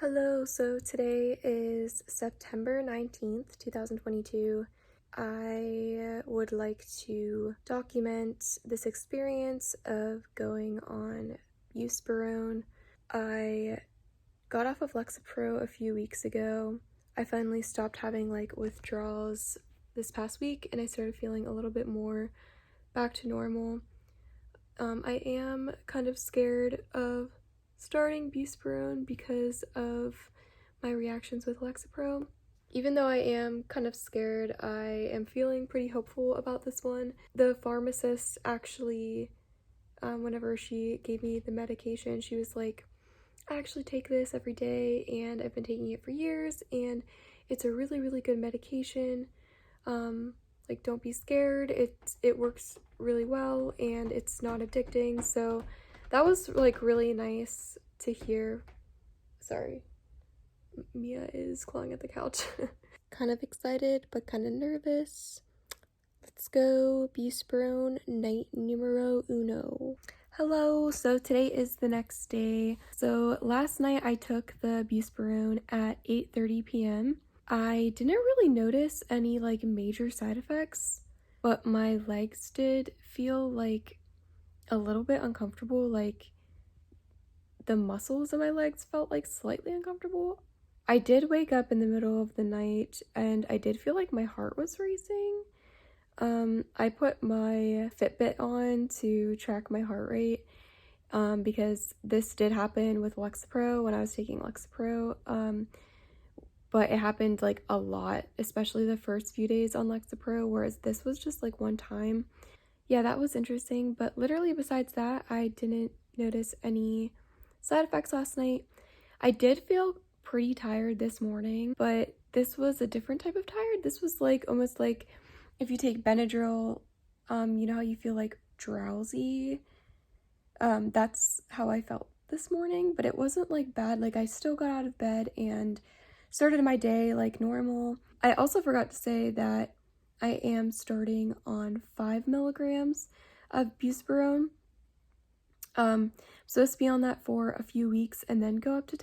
Hello, so today is September 19th, 2022. I would like to document this experience of going on Buspirone. I got off of Lexapro a few weeks ago. I finally stopped having withdrawals this past week and I started feeling a little bit more back to normal. I am kind of scared of starting Buspirone because of my reactions with Lexapro. Even though I am kind of scared, I am feeling pretty hopeful about this one. The pharmacist actually, whenever she gave me the medication, she was like, I actually take this every day and I've been taking it for years and it's a really, really good medication. Don't be scared, it works really well and it's not addicting. So that was really nice to hear. Sorry, Mia is clawing at the couch. Kind of excited but kind of nervous. Let's go. Buspirone night numero uno. Hello, so today is the next day. So last night I took the Buspirone at 8:30 p.m. I didn't really notice any major side effects, but my legs did feel a little bit uncomfortable. The muscles in my legs felt slightly uncomfortable. I did wake up in the middle of the night and I did feel like my heart was racing. I put my Fitbit on to track my heart rate because this did happen with Lexapro when I was taking Lexapro. But it happened a lot, especially the first few days on Lexapro, whereas this was just one time. Yeah, that was interesting, but literally besides that, I didn't notice any side effects last night. I did feel pretty tired this morning, but this was a different type of tired. This was almost like if you take Benadryl, you know how you feel drowsy? That's how I felt this morning, but it wasn't bad. I still got out of bed and started my day like normal. I also forgot to say that I am starting on 5 milligrams of Buspirone. Supposed to be on that for a few weeks and then go up to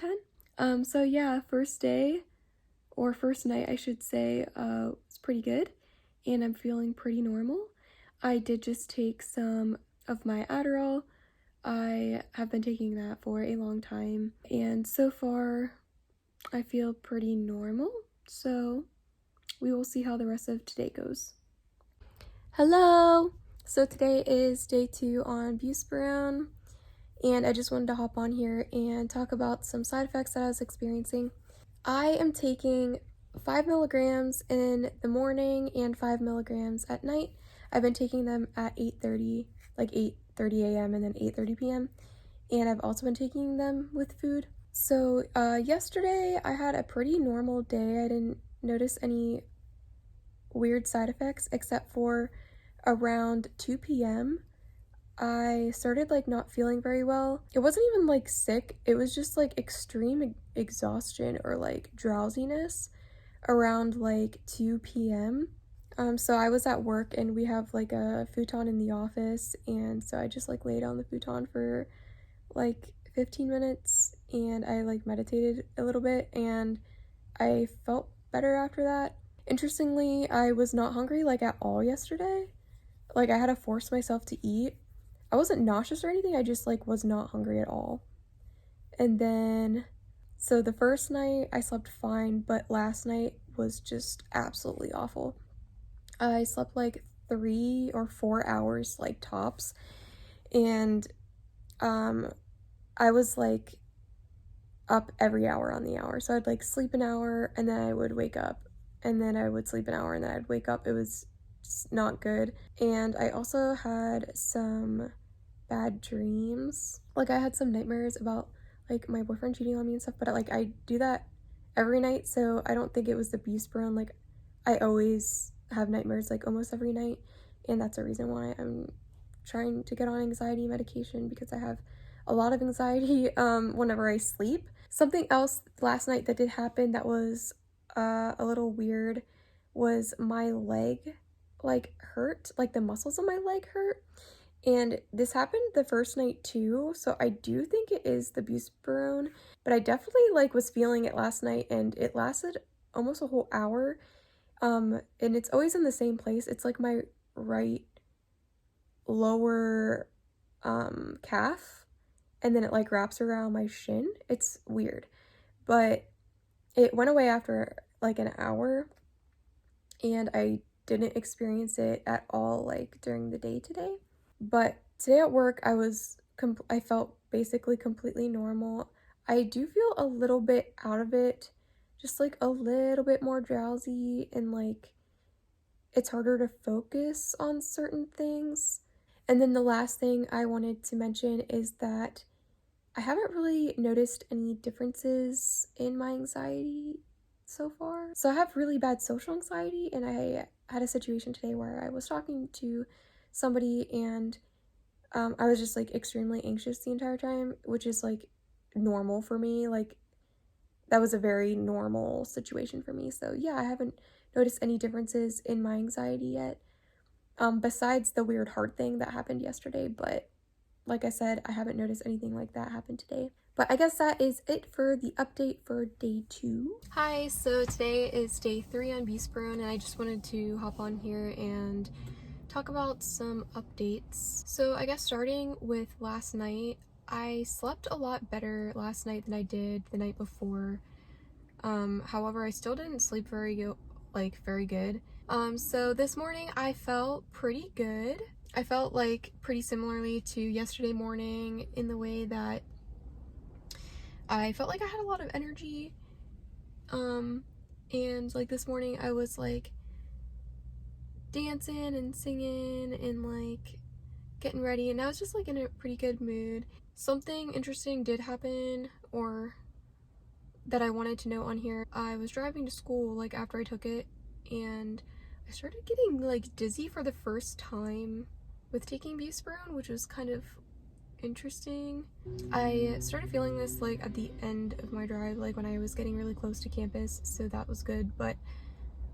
10. So yeah, first day, or first night I should say, was pretty good and I'm feeling pretty normal. I did just take some of my Adderall. I have been taking that for a long time and so far I feel pretty normal, so we will see how the rest of today goes. Hello! So today is day 2 on Buspirone, and I just wanted to hop on here and talk about some side effects that I was experiencing. I am taking 5 milligrams in the morning and 5 milligrams at night. I've been taking them at 8:30 a.m. and then 8:30 p.m. And I've also been taking them with food. So yesterday I had a pretty normal day. I didn't notice any weird side effects except for around 2 p.m. I started not feeling very well. It wasn't even sick, it was just extreme exhaustion or drowsiness around 2 p.m. So I was at work and we have a futon in the office, and so I just laid on the futon for 15 minutes and I meditated a little bit and I felt better after that. Interestingly, I was not hungry at all yesterday. I had to force myself to eat. I wasn't nauseous or anything, I just was not hungry at all. And then, so the first night I slept fine, but last night was just absolutely awful. I slept 3 or 4 hours tops, and I was up every hour on the hour. So I'd sleep an hour and then I would wake up, and then I would sleep an hour and then I'd wake up. It was just not good. And I also had some bad dreams. I had some nightmares about my boyfriend cheating on me and stuff, but I do that every night, so I don't think it was the Buspirone. I always have nightmares almost every night, and that's a reason why I'm trying to get on anxiety medication, because I have a lot of anxiety whenever I sleep. Something else last night that did happen that was a little weird was my leg hurt, the muscles of my leg hurt, And this happened the first night too, so I do think it is the Buspirone, but I definitely like was feeling it last night and it lasted almost a whole hour. And it's always in the same place. It's like my right lower calf, and then it like wraps around my shin. It's weird. But it went away after like an hour, and I didn't experience it at all like during the day today. But today at work, I felt basically completely normal. I do feel a little bit out of it, just like a little bit more drowsy, and like it's harder to focus on certain things. And then the last thing I wanted to mention is that I haven't really noticed any differences in my anxiety so far. So I have really bad social anxiety, and I had a situation today where I was talking to somebody, and I was just like extremely anxious the entire time, which is like normal for me. Like, that was a very normal situation for me. So yeah, I haven't noticed any differences in my anxiety yet, besides the weird heart thing that happened yesterday. But like I said, I haven't noticed anything like that happen today. But I guess that is it for the update for day 2. Hi, so today is day 3 on Buspirone, and I just wanted to hop on here and talk about some updates. So I guess starting with last night, I slept a lot better last night than I did the night before. However, I still didn't sleep very good. So this morning I felt pretty good. I felt like pretty similarly to yesterday morning in the way that I felt like I had a lot of energy. And like this morning I was like dancing and singing and like getting ready, and I was just like in a pretty good mood. Something interesting did happen, or that I wanted to note on here. I was driving to school like after I took it, and I started getting like dizzy for the first time with taking Buspirone, which was kind of interesting. I started feeling this like at the end of my drive, like when I was getting really close to campus, so that was good. But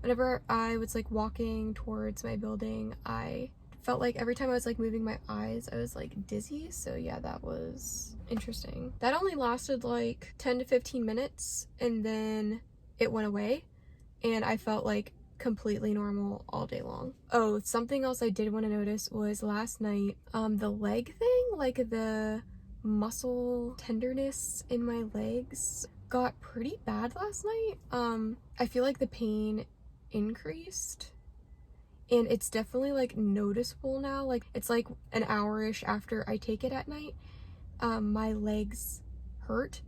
whenever I was like walking towards my building, I felt like every time I was like moving my eyes, I was like dizzy. So yeah, that was interesting. That only lasted like 10 to 15 minutes, and then it went away, and I felt like completely normal all day long. Oh, something else I did want to notice was last night, the leg thing, like the muscle tenderness in my legs got pretty bad last night. I feel like the pain increased, and it's definitely like noticeable now. Like it's like an hour-ish after I take it at night, my legs hurt.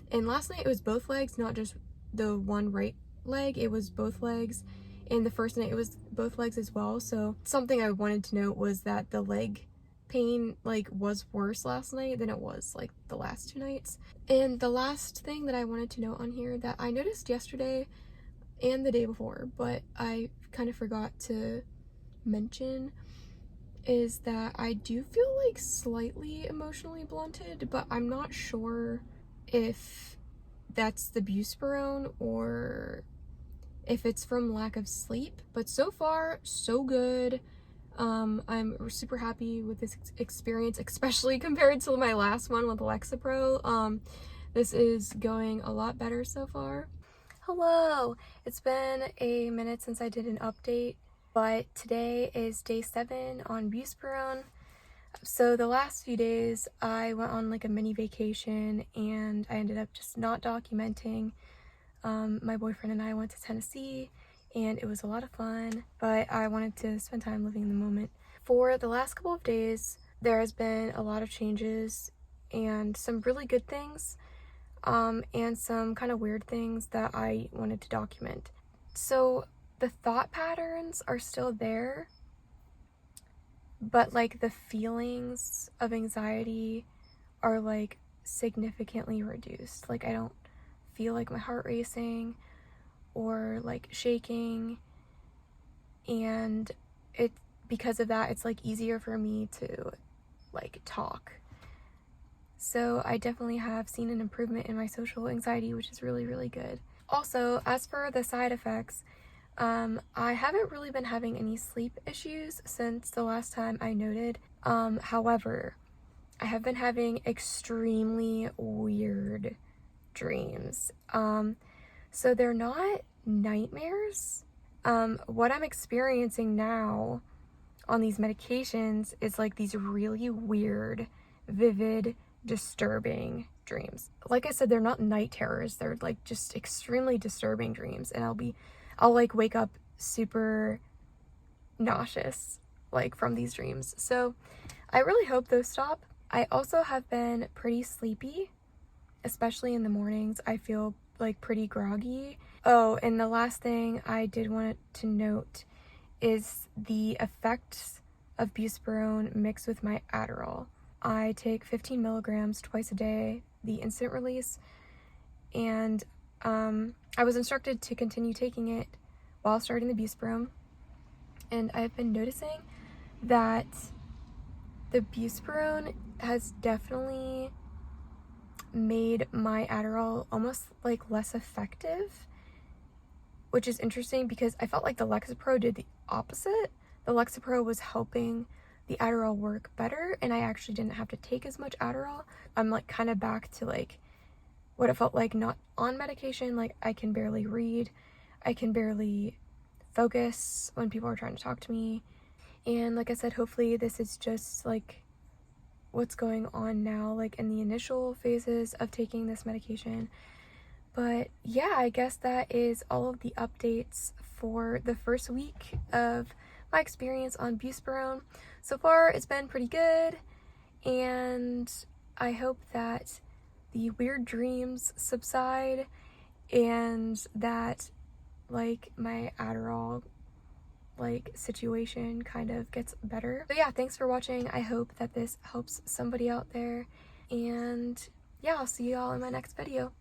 And last night it was both legs, not just the one right leg, it was both legs. And the first night it was both legs as well. So something I wanted to note was that the leg pain like was worse last night than it was like the last 2 nights. And the last thing that I wanted to note on here that I noticed yesterday and the day before, but I kind of forgot to mention, is that I do feel like slightly emotionally blunted, but I'm not sure if that's the Buspirone or if it's from lack of sleep. But so far, so good. I'm super happy with this experience, especially compared to my last one with Lexapro. This is going a lot better so far. Hello! It's been a minute since I did an update, but today is day 7 on Buspirone. So the last few days I went on like a mini vacation, and I ended up just not documenting. My boyfriend and I went to Tennessee, and it was a lot of fun, but I wanted to spend time living in the moment. For the last couple of days, there has been a lot of changes and some really good things, and some kind of weird things that I wanted to document. So the thought patterns are still there, but like the feelings of anxiety are like significantly reduced. Like I don't feel like my heart racing or like shaking, and it because of that it's like easier for me to like talk. So I definitely have seen an improvement in my social anxiety, which is really, really good. Also, as for the side effects, I haven't really been having any sleep issues since the last time I noted. However, I have been having extremely weird dreams. So they're not nightmares. What I'm experiencing now on these medications is like these really weird, vivid, disturbing dreams. Like I said, they're not night terrors. They're like just extremely disturbing dreams. And I'll like wake up super nauseous like from these dreams. So I really hope those stop. I also have been pretty sleepy, especially in the mornings. I feel like pretty groggy. Oh, and the last thing I did want to note is the effects of Buspirone mixed with my Adderall. I take 15 milligrams twice a day, the instant release, and I was instructed to continue taking it while starting the Buspirone, and I've been noticing that the Buspirone has definitely made my Adderall almost like less effective, which is interesting because I felt like the Lexapro did the opposite. The Lexapro was helping the Adderall work better, and I actually didn't have to take as much Adderall. I'm like kind of back to like what it felt like not on medication. Like I can barely read, I can barely focus when people are trying to talk to me. And like I said, hopefully this is just like what's going on now, like in the initial phases of taking this medication. But yeah, I guess that is all of the updates for the first week of my experience on Buspirone. So far, it's been pretty good, and I hope that the weird dreams subside and that like my Adderall like situation kind of gets better. So yeah, thanks for watching. I hope that this helps somebody out there, and yeah, I'll see you all in my next video.